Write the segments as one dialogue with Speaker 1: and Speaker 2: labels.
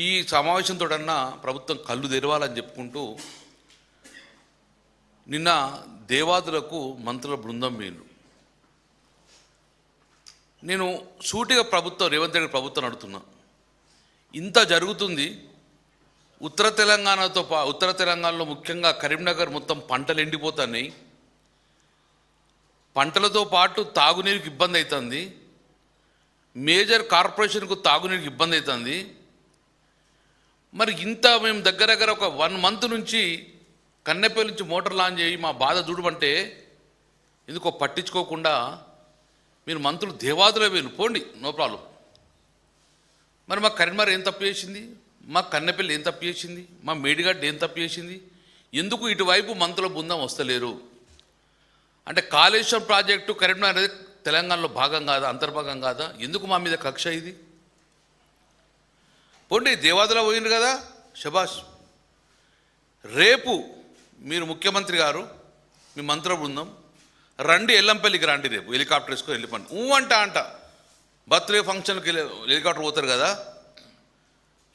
Speaker 1: ఈ సమావేశంతోటన్నా ప్రభుత్వం కళ్ళు తెరవాలని చెప్పుకుంటూ నిన్న దేవాదులకు మంత్రుల బృందం పోయిండ్రు. నేను సూటిగా ప్రభుత్వం రేవంత్ రెడ్డి ప్రభుత్వం అడుగుతున్నా, ఇంత జరుగుతుంది, ఉత్తర తెలంగాణలో ముఖ్యంగా కరీంనగర్ మొత్తం పంటలు ఎండిపోతున్నాయి, పంటలతో పాటు తాగునీరుకి ఇబ్బంది అవుతుంది, మేజర్ కార్పొరేషన్కు తాగునీరుకి ఇబ్బంది అవుతుంది. మరి ఇంత మేము దగ్గర ఒక 1 మంత్ నుంచి కన్నెపల్లి నుంచి మోటార్ లాంచ్ చేయి మా బాధ చూడమంటే ఎందుకో పట్టించుకోకుండా మీరు మంత్రులు దేవాదులో వేరు పోండి, నో ప్రాబ్లం. మరి మా కరీంనగర్ ఏం తప్పు చేసింది, మా కన్నెపల్లి ఏం తప్పు చేసింది, మా మేడిగడ్డ ఏం తప్పు చేసింది, ఎందుకు ఇటువైపు మంత్రుల బృందం వస్తలేరు? అంటే కాళేశ్వరం ప్రాజెక్టు కరీంనగర్ అనేది తెలంగాణలో భాగం కాదా, అంతర్భాగం కాదా? ఎందుకు మా మీద కక్ష ఇది? పోండి, దేవాదులో పోయింది కదా, శబాష్. రేపు మీరు ముఖ్యమంత్రి గారు మీ మంత్రుల బృందం రండి, ఎల్లంపల్లికి రండి, రేపు హెలికాప్టర్ వేసుకొని వెళ్ళిపోండి. అంట బర్త్డే ఫంక్షన్కి హెలికాప్టర్ పోతారు కదా.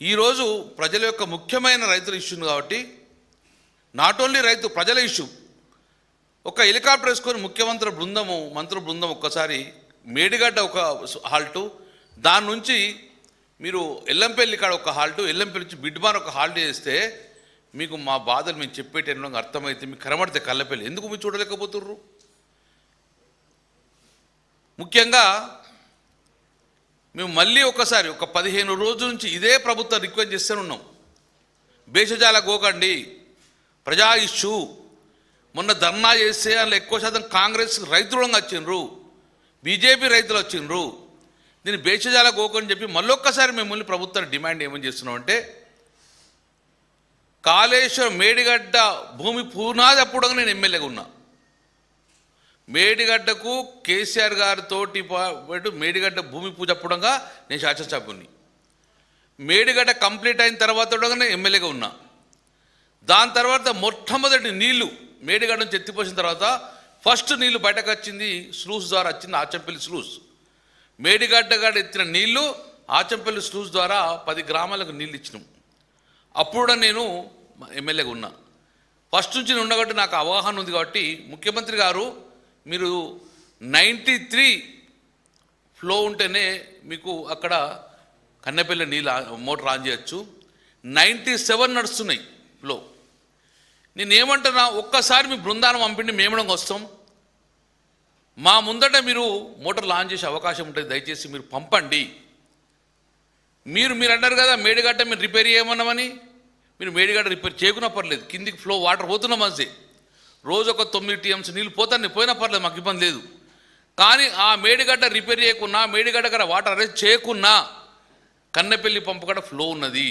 Speaker 1: ఈరోజు ప్రజల యొక్క ముఖ్యమైన రైతుల ఇష్యూని కాబట్టి, నాట్ ఓన్లీ రైతు ప్రజల ఇష్యూ, ఒక హెలికాప్టర్ వేసుకొని మంత్రుల బృందం ఒక్కసారి మేడిగడ్డ ఒక హాల్టు, దాని నుంచి మీరు ఎల్లంపల్లి కాడ ఒక హాల్టు, ఎల్లంపల్లి నుంచి బిడ్మాన్ ఒక హాల్ట్ చేస్తే మీకు మా బాధలు మేము చెప్పేటప్పుడు అర్థమైతే మీకు కనబడితే కళ్ళపల్లి ఎందుకు మీరు చూడలేకపోతుర్రు? ముఖ్యంగా మేము మళ్ళీ ఒకసారి ఒక 15 రోజుల నుంచి ఇదే ప్రభుత్వం రిక్వెస్ట్ చేస్తూనే ఉన్నాం, భేషజాల గోకండి, ప్రజా ఇష్యూ. మొన్న ధర్నా చేస్తే అందులో ఎక్కువ శాతం కాంగ్రెస్ రైతులంగా వచ్చిండ్రు, బీజేపీ రైతులు వచ్చిండ్రు. దీన్ని భేషజాల గోకని చెప్పి మళ్ళొక్కసారి మిమ్మల్ని ప్రభుత్వాన్ని డిమాండ్ ఏమని చేస్తున్నామంటే, కాళేశ్వరం మేడిగడ్డ భూమి పునాది అప్పుడు నేను ఎమ్మెల్యేగా ఉన్నా, మేడిగడ్డకు కేసీఆర్ గారితోటి పాటు మేడిగడ్డ భూమి పూజ అప్పుడంగా నేను శాసనసభ్యుని, మేడిగడ్డ కంప్లీట్ అయిన తర్వాత నేను ఎమ్మెల్యేగా ఉన్నా. దాని తర్వాత మొట్టమొదటి నీళ్లు మేడిగడ్డ నుంచి ఎత్తిపోసిన తర్వాత ఫస్ట్ నీళ్లు బయటకు వచ్చింది స్లూస్ ద్వారా వచ్చింది, ఆచంపల్లి స్లూస్. మేడిగడ్డ గడ్డ ఎత్తిన నీళ్లు ఆచంపల్లి స్లూస్ ద్వారా 10 గ్రామాలకు నీళ్ళు ఇచ్చినాం. అప్పుడు నేను ఎమ్మెల్యేగా ఉన్నా. ఫస్ట్ నుంచి నేను ఉండబట్టి నాకు అవగాహన ఉంది. కాబట్టి ముఖ్యమంత్రి గారు మీరు 93 ఫ్లో ఉంటేనే మీకు అక్కడ కన్నెపల్లి నీళ్ళు మోటార్ ఆన్ చేయొచ్చు, 97 నడుస్తున్నాయి ఫ్లో. నేనేమంటున్నా, ఒక్కసారి మీ బృందాన్ని పంపిండి, మేమడం వస్తాం, మా ముందట మీరు మోటార్ లాంచ్ చేసే అవకాశం ఉంటుంది, దయచేసి మీరు పంపండి. మీరు అన్నారు కదా మేడిగడ్డ మీరు రిపేర్ చేయమన్నామని, మీరు మేడిగడ్డ రిపేర్ చేయకున్నా పర్లేదు, కిందికి ఫ్లో వాటర్ పోతున్నా మంచి, రోజు ఒక 9 TMs నీళ్ళు పోయినా పర్లేదు, మాకు ఇబ్బంది లేదు. కానీ ఆ మేడిగడ్డ రిపేర్ చేయకున్నా, మేడిగడ్డ కూడా వాటర్ అరేంజ్ చేయకున్నా కన్నెపల్లి పంపు కూడా ఫ్లో ఉన్నది,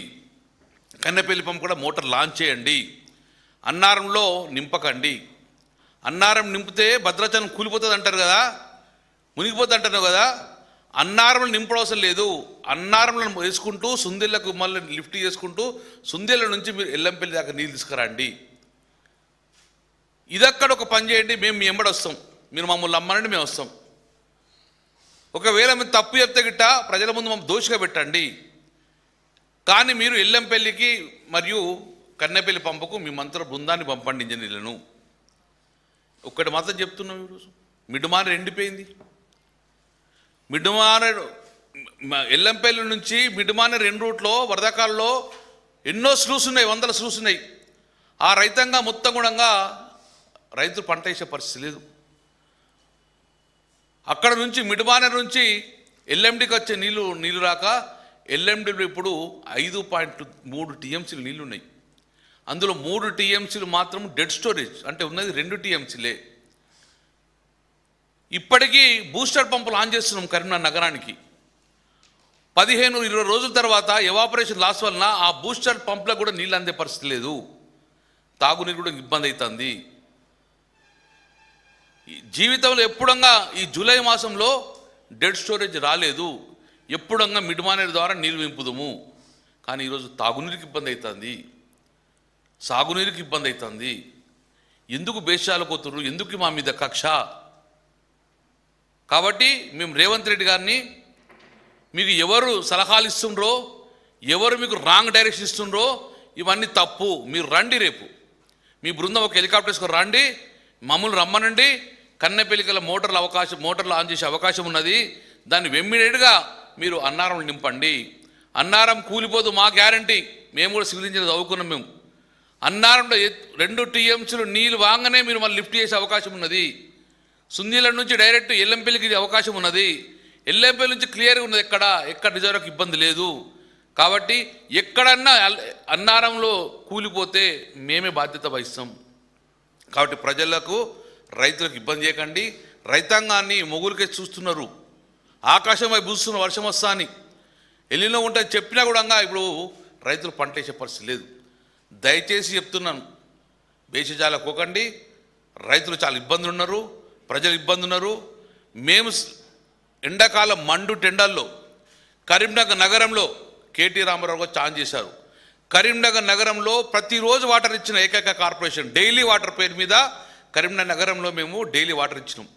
Speaker 1: కన్నెపల్లి పంపు కూడా మోటార్ లాంచ్ చేయండి. అన్నారంలో నింపకండి, అన్నారం నింపితే భద్రాచలం కూలిపోతుంది అంటారు కదా, మునిగిపోతుంది అంటారు కదా. అన్నారంలో నింపవసరం లేదు, అన్నారంలో వేసుకుంటూ సుందిళ్లకు మళ్ళీ లిఫ్ట్ చేసుకుంటూ సుందిళ్ళ నుంచి మీరు ఎల్లంపల్లి దాకా నీళ్ళు తీసుకురండి. ఇదక్కడ ఒక పని చేయండి, మేము మీ ఎంబడి వస్తాం, మీరు మమ్మల్ని అమ్మనండి, మేము వస్తాం. ఒకవేళ మీరు తప్పు చెప్తే గిట్ట ప్రజల ముందు మమ్మల్ని దోషిగా పెట్టండి. కానీ మీరు ఎల్లంపల్లికి మరియు కన్నెపల్లి పంపుకు మీ మంత్రుల బృందాన్ని పంపండి, ఇంజనీర్లను. ఒక్కటి మాత్రం చెప్తున్నాం, ఈరోజు మిడ్మానర్ ఎండిపోయింది. మిడ్మానర్ ఎల్లంపల్లి నుంచి మిడ్మానర్ 2 రూట్లో వరదకాలలో ఎన్నో స్లూస్ ఉన్నాయి, 100 స్లూస్ ఉన్నాయి. ఆ రైతాంగా మొత్తం కూడా రైతులు పంట వేసే పరిస్థితి లేదు. అక్కడ నుంచి మిడ్మానర్ నుంచి ఎల్ఎండికి వచ్చే నీళ్లు రాక ఎల్ఎండిలో ఇప్పుడు 5.3 TMCలు నీళ్ళు ఉన్నాయి. అందులో 3 TMCలు మాత్రం డెడ్ స్టోరేజ్, అంటే ఉన్నది 2 TMCలే. ఇప్పటికీ బూస్టర్ పంపులు ఆన్ చేస్తున్నాం కరీంనగర్ నగరానికి. 15-20 రోజుల తర్వాత ఎవాపరేషన్ లాస్ వలన ఆ బూస్టర్ పంపులకు కూడా నీళ్ళు అందే పరిస్థితి లేదు, తాగునీరు కూడా ఇబ్బంది అవుతుంది. జీవితంలో ఎప్పుడంగా ఈ జూలై మాసంలో డెడ్ స్టోరేజ్ రాలేదు, ఎప్పుడంగా మిడ్మానర్ ద్వారా నీళ్ళు నింపుదాము. కానీ ఈరోజు తాగునీరుకి ఇబ్బంది అవుతుంది, సాగునీరుకి ఇబ్బంది అవుతుంది. ఎందుకు బేషాలు పోతున్నారు, ఎందుకు మా మీద కక్ష? కాబట్టి మేము రేవంత్ రెడ్డి గారిని మీకు ఎవరు సలహాలు ఇస్తుండ్రో ఎవరు మీకు రాంగ్ డైరెక్షన్ ఇస్తుండ్రో ఇవన్నీ తప్పు. మీరు రండి, రేపు మీ బృందం ఒక హెలికాప్టర్ వేసుకొని రండి, మమ్మల్ని రమ్మనండి. కన్నెపల్లికల మోటార్లు ఆన్ చేసే అవకాశం ఉన్నది. దాన్ని ఇమ్మీడియట్గా మీరు అన్నారం నింపండి. అన్నారం కూలిపోదు, మా గ్యారంటీ. మేము కూడా సివిల్ ఇంజనీర్ చదువుకున్నాం. మేము అన్నారంలో 2 TMCలు నీళ్ళు వాగానే మీరు మళ్ళీ లిఫ్ట్ చేసే అవకాశం ఉన్నది. సుందీల నుంచి డైరెక్ట్ ఎల్లంపల్లికి అవకాశం ఉన్నది. ఎల్లంపల్లి నుంచి క్లియర్గా ఉన్నది, ఎక్కడ రిజర్వ్కి ఇబ్బంది లేదు. కాబట్టి ఎక్కడన్నా అన్నారంలో కూలిపోతే మేమే బాధ్యత వహిస్తాం. కాబట్టి ప్రజలకు, రైతులకు ఇబ్బంది చేయకండి. రైతాంగాన్ని మొగులకే చూస్తున్నారు, ఆకాశం వైపు చూస్తున్న వర్షం వస్తా అని. ఎల్లిలో ఉంటుంది చెప్పినా కూడా ఇప్పుడు రైతులు పంట వేసే పరిస్థితి లేదు. దయచేసి చెప్తున్నాను, బేసిజాలకోకండి. రైతులు చాలా ఇబ్బందులు ఉన్నారు, ప్రజలు ఇబ్బంది ఉన్నారు. మేము ఎండాకాలం మండు టెండల్లో కరీంనగర్ నగరంలో కేటీ రామారావు గారు ఛాన్స్ చేశారు. కరీంనగర్ నగరంలో ప్రతిరోజు వాటర్ ఇచ్చిన ఏకైక కార్పొరేషన్. డైలీ వాటర్ పేరు మీద కరీంనగర్ నగరంలో మేము డైలీ వాటర్ ఇచ్చినాం.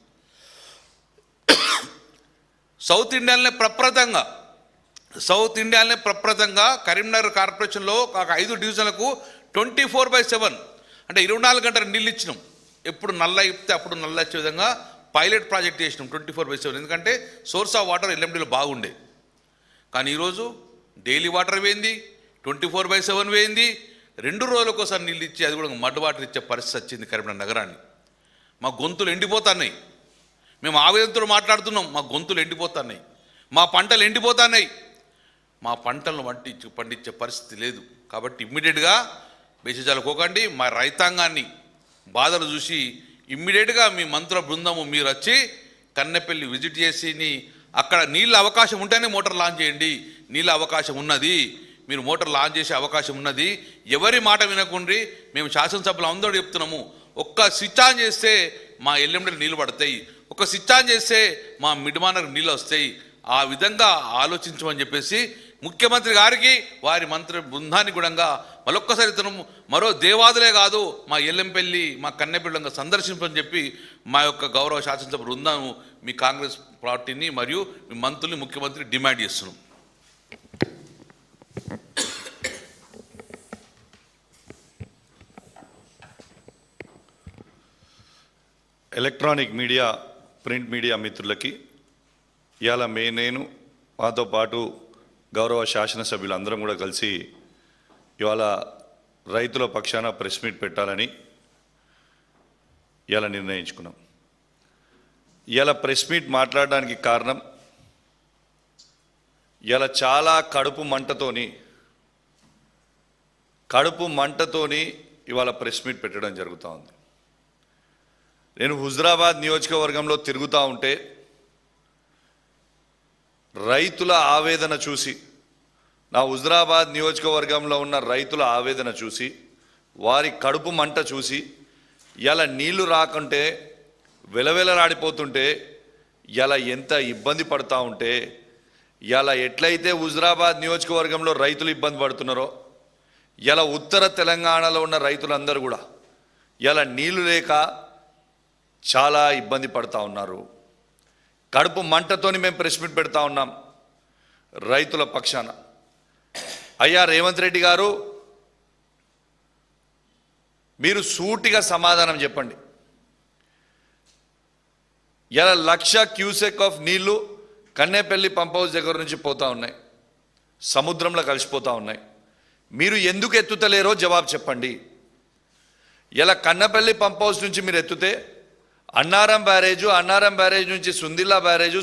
Speaker 1: సౌత్ ఇండియాలోనే ప్రప్రథంగా కరీంనగర్ కార్పొరేషన్లో ఒక 5 డివిజన్లకు 24/7 అంటే 24 గంటల నీళ్ళు ఇచ్చినాం. ఎప్పుడు నల్ల ఇప్పితే అప్పుడు నల్ల వచ్చే విధంగా పైలట్ ప్రాజెక్ట్ చేసినాం 24/7. ఎందుకంటే సోర్స్ ఆఫ్ వాటర్ ఎల్ఎండిలో బాగుండే. కానీ ఈరోజు డైలీ వాటర్ వేయింది, 24/7 వేయింది. 2 రోజులకోసారి నీళ్ళు ఇచ్చి అది కూడా మడ్ వాటర్ ఇచ్చే పరిస్థితి వచ్చింది కరీంనగర్ నగరాన్ని. మా గొంతులు ఎండిపోతున్నాయి. మేము ఆవేదనతో మాట్లాడుతున్నాం, మా గొంతులు ఎండిపోతున్నాయి, మా పంటలు ఎండిపోతున్నాయి. మా పంటలను పండించే పరిస్థితి లేదు. కాబట్టి ఇమ్మీడియట్గా బేసిజాలకోకండి. మా రైతాంగాన్ని బాధలు చూసి ఇమ్మీడియట్గా మీ మంత్రుల బృందము మీరు వచ్చి కన్నెపల్లి విజిట్ చేసి అక్కడ నీళ్ళ అవకాశం ఉంటేనే మోటార్ లాంచ్ చేయండి. నీళ్ళ అవకాశం ఉన్నది, మీరు మోటార్ లాంచ్ చేసే అవకాశం ఉన్నది. ఎవరి మాట వినకుండ్రి. మేము శాసనసభలో అందరూ చెప్తున్నాము, ఒక్క స్విచ్ ఆన్ చేస్తే మా ఎల్ఎండికి నీళ్ళు పడతాయి, ఒక స్విచ్ ఆన్ చేస్తే మా మిడ్మానకు నీళ్ళు వస్తాయి. ఆ విధంగా ఆలోచించమని చెప్పేసి ముఖ్యమంత్రి గారికి, వారి మంత్రి బృందానికి కూడా మరొక్కసారి మరో దేవాదులే కాదు, మా ఎల్లంపల్లి, మా కన్నెపల్లి సందర్శించని చెప్పి మా యొక్క గౌరవ శాసనసభ బృందం మీ కాంగ్రెస్ పార్టీని మరియు మీ మంత్రుల్ని, ముఖ్యమంత్రి డిమాండ్ చేస్తున్నాం.
Speaker 2: ఎలక్ట్రానిక్ మీడియా, ప్రింట్ మీడియా మిత్రులకి ఇవాళ నేను మాతో పాటు గౌరవ శాసనసభ్యులు అందరం కూడా కలిసి ఇవాళ రైతుల పక్షాన ప్రెస్ మీట్ పెట్టాలని ఇవాళ నిర్ణయించుకున్నాం. ఇవాళ ప్రెస్ మీట్ మాట్లాడడానికి కారణం, ఇవాళ చాలా కడుపు మంటతోని ఇవాళ ప్రెస్ మీట్ పెట్టడం జరుగుతూ ఉంది. నేను హుజరాబాద్ నియోజకవర్గంలో తిరుగుతూ ఉంటే రైతుల ఆవేదన చూసి, నా హుజరాబాద్ నియోజకవర్గంలో ఉన్న రైతుల ఆవేదన చూసి, వారి కడుపు మంట చూసి, ఇలా నీళ్లు రాకుంటే వెలవెలలాడిపోతుంటే ఇలా ఎంత ఇబ్బంది పడుతూ ఉంటే, ఇలా ఎట్లయితే హుజరాబాద్ నియోజకవర్గంలో రైతులు ఇబ్బంది పడుతున్నారో, ఇలా ఉత్తర తెలంగాణలో ఉన్న రైతులందరూ కూడా ఇలా నీళ్లు లేక చాలా ఇబ్బంది పడుతూ ఉన్నారు. కడుపు మంటతోని మేము ప్రెస్ మీట్ పెడతా ఉన్నాం రైతుల పక్షాన. అయ్యా రేవంత్ రెడ్డి గారు, మీరు సూటిగా సమాధానం చెప్పండి. ఇలా 1,00,000 క్యూసెక్ ఆఫ్ నీళ్లు కన్నేపల్లి పంప్ హౌస్ దగ్గర నుంచి పోతూ ఉన్నాయి, సముద్రంలో కలిసిపోతూ ఉన్నాయి. మీరు ఎందుకు ఎత్తుతలేరో జవాబు చెప్పండి. ఇలా కన్నపల్లి పంప్ హౌస్ నుంచి మీరు ఎత్తుతే అన్నారం బ్యారేజ్ నుంచి సుందిల్లా బ్యారేజు,